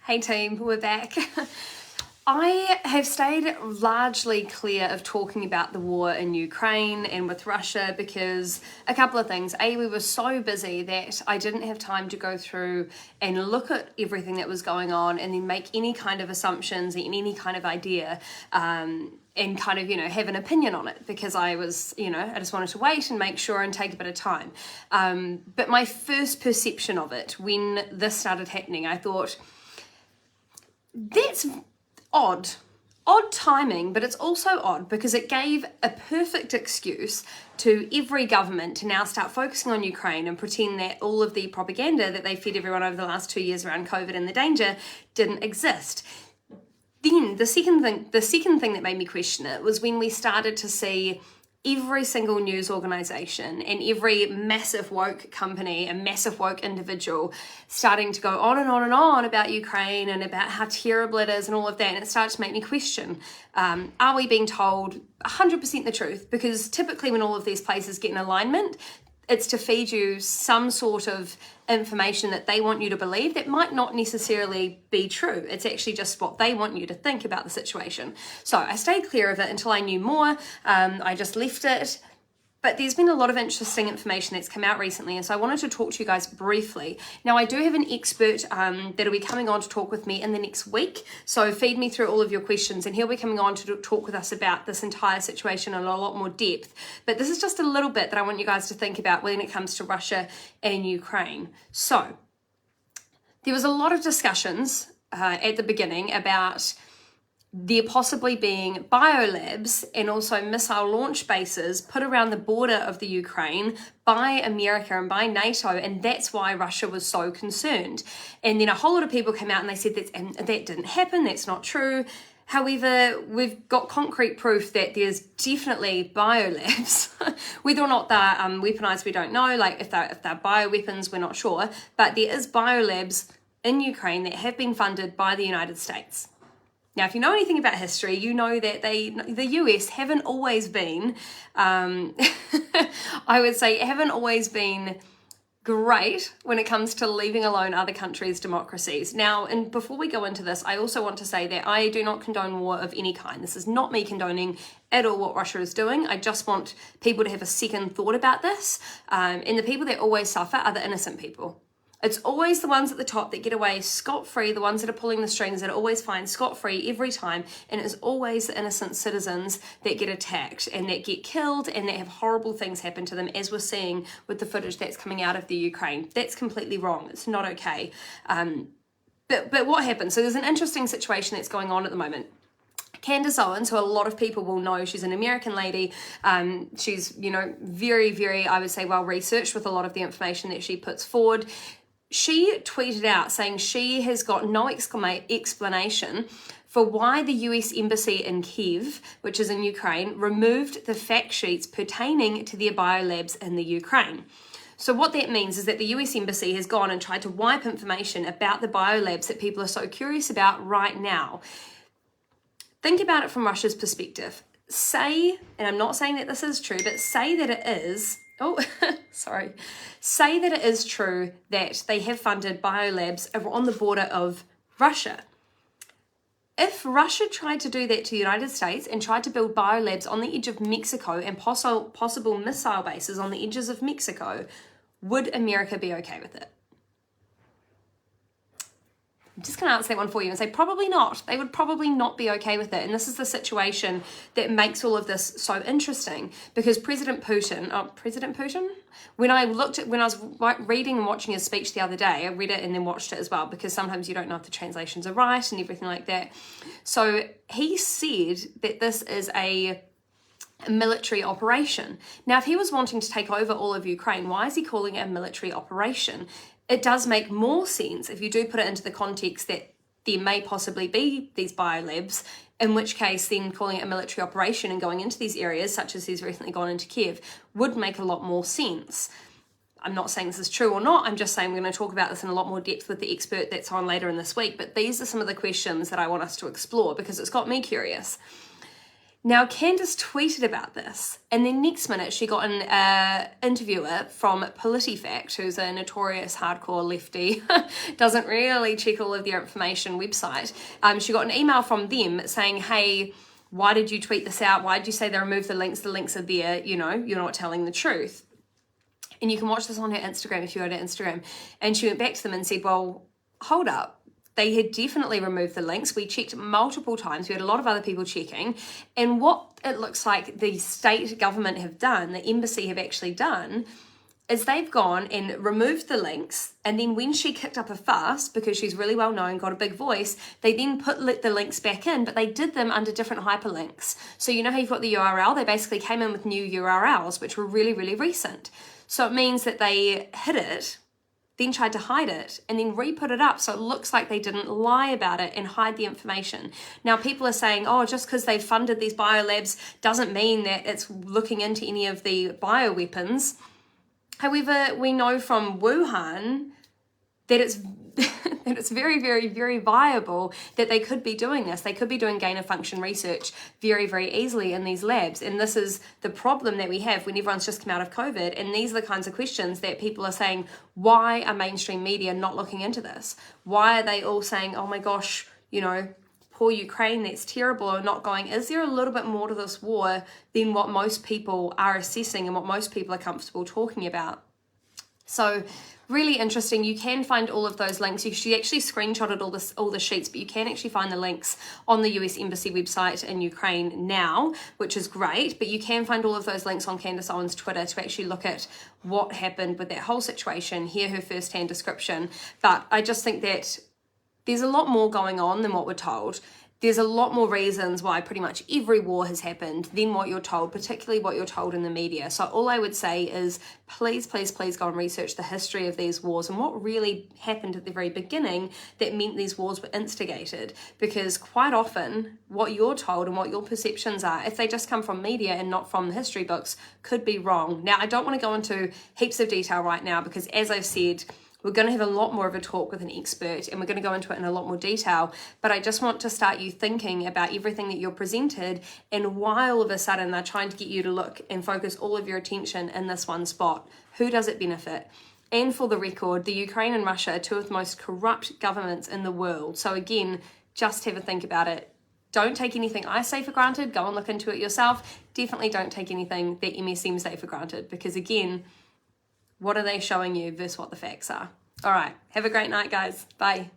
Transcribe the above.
Hey team, we're back. I have stayed largely clear of talking about the war in Ukraine and with Russia because a couple of things. A, we were so busy that I didn't have time to go through and look at everything that was going on and then make any kind of assumptions and any kind of idea and kind of, have an opinion on it because I was, I just wanted to wait and make sure and take a bit of time. But my first perception of it when this started happening, I thought, that's odd timing, but it's also odd because it gave a perfect excuse to every government to now start focusing on Ukraine and pretend that all of the propaganda that they fed everyone over the last 2 years around COVID and the danger didn't exist. Then the second thing that made me question it was when we started to see every single news organization and every massive woke company and massive woke individual starting to go on and on and on about Ukraine and about how terrible it is and all of that. And it started to make me question, are we being told 100% the truth? Because typically when all of these places get in alignment, it's to feed you some sort of information that they want you to believe that might not necessarily be true. It's actually just what they want you to think about the situation. So I stayed clear of it until I knew more. I just left it. But there's been a lot of interesting information that's come out recently, and so I wanted to talk to you guys briefly. Now, I do have an expert that'll be coming on to talk with me in the next week, so feed me through all of your questions, and he'll be coming on to talk with us about this entire situation in a lot more depth. But this is just a little bit that I want you guys to think about when it comes to Russia and Ukraine. So, there was a lot of discussions at the beginning about there possibly being biolabs and also missile launch bases put around the border of the Ukraine by America and by NATO, and that's why Russia was so concerned. And then a whole lot of people came out and they said that didn't happen, that's not true. However, we've got concrete proof that there's definitely biolabs. Whether or not they're weaponized, we don't know. Like if they're bioweapons, we're not sure. But there is biolabs in Ukraine that have been funded by the United States. Now, if you know anything about history, you know that the US haven't always been, I would say, haven't always been great when it comes to leaving alone other countries' democracies. Now, and before we go into this, I also want to say that I do not condone war of any kind. This is not me condoning at all what Russia is doing. I just want people to have a second thought about this. And the people that always suffer are the innocent people. It's always the ones at the top that get away scot-free, the ones that are pulling the strings that are always fine scot-free every time, and it's always the innocent citizens that get attacked and that get killed and that have horrible things happen to them, as we're seeing with the footage that's coming out of the Ukraine. That's completely wrong. It's not okay. But what happened? So there's an interesting situation that's going on at the moment. Candace Owens, who a lot of people will know, she's an American lady. She's, very, very, I would say, well researched with a lot of the information that she puts forward. She tweeted out saying she has got no explanation for why the US Embassy in Kiev, which is in Ukraine, removed the fact sheets pertaining to their biolabs in the Ukraine. So what that means is that the US Embassy has gone and tried to wipe information about the biolabs that people are so curious about right now. Think about it from Russia's perspective. Say, and I'm not saying that this is true, but say that it is, say that it is true that they have funded biolabs on the border of Russia. If Russia tried to do that to the United States and tried to build biolabs on the edge of Mexico and possible missile bases on the edges of Mexico, would America be okay with it? I'm just going to answer that one for you and say probably not. They would probably not be okay with it. And this is the situation that makes all of this so interesting because President Putin, when I was reading and watching his speech the other day, I read it and then watched it as well because sometimes you don't know if the translations are right and everything like that. So he said that this is a military operation. Now, if he was wanting to take over all of Ukraine, why is he calling it a military operation? It does make more sense if you do put it into the context that there may possibly be these biolabs, in which case then calling it a military operation and going into these areas, such as he's recently gone into Kiev, would make a lot more sense. I'm not saying this is true or not, I'm just saying we're going to talk about this in a lot more depth with the expert that's on later in this week, but these are some of the questions that I want us to explore because it's got me curious. Now, Candace tweeted about this, and then next minute she got an interviewer from PolitiFact, who's a notorious hardcore lefty, doesn't really check all of their information website. She got an email from them saying, hey, why did you tweet this out? Why did you say they removed the links? The links are there, you know, you're not telling the truth. And you can watch this on her Instagram if you go to Instagram. And she went back to them and said, well, hold up. They had definitely removed the links. We checked multiple times. We had a lot of other people checking. And what it looks like the state government have done, the embassy have actually done, is they've gone and removed the links. And then when she kicked up a fuss, because she's really well known, got a big voice, they then put the links back in, but they did them under different hyperlinks. So you know how you've got the URL? They basically came in with new URLs, which were really, really recent. So it means that they hid it, then tried to hide it, and then re-put it up so it looks like they didn't lie about it and hide the information. Now people are saying, oh, just because they've funded these biolabs doesn't mean that it's looking into any of the bioweapons. However, we know from Wuhan that it's that it's very, very, very viable that they could be doing this. They could be doing gain-of-function research very, very easily in these labs. And this is the problem that we have when everyone's just come out of COVID. And these are the kinds of questions that people are saying, why are mainstream media not looking into this? Why are they all saying, oh my gosh, you know, poor Ukraine, that's terrible, or not going? Is there a little bit more to this war than what most people are assessing and what most people are comfortable talking about? So really interesting. You can find all of those links. She actually screenshotted all the sheets, but you can actually find the links on the US Embassy website in Ukraine now, which is great. But you can find all of those links on Candace Owens' Twitter to actually look at what happened with that whole situation, hear her first-hand description. But I just think that there's a lot more going on than what we're told. There's a lot more reasons why pretty much every war has happened than what you're told, particularly what you're told in the media. So all I would say is please, please, please go and research the history of these wars and what really happened at the very beginning that meant these wars were instigated. Because quite often what you're told and what your perceptions are, if they just come from media and not from the history books, could be wrong. Now, I don't want to go into heaps of detail right now because, as I've said, we're going to have a lot more of a talk with an expert and we're going to go into it in a lot more detail, but I just want to start you thinking about everything that you're presented and why all of a sudden they're trying to get you to look and focus all of your attention in this one spot. Who does it benefit? And for the record, the Ukraine and Russia are two of the most corrupt governments in the world. So again, just have a think about it. Don't take anything I say for granted. Go and look into it yourself. Definitely don't take anything that MSM say for granted because again, what are they showing you versus what the facts are? All right. Have a great night, guys. Bye.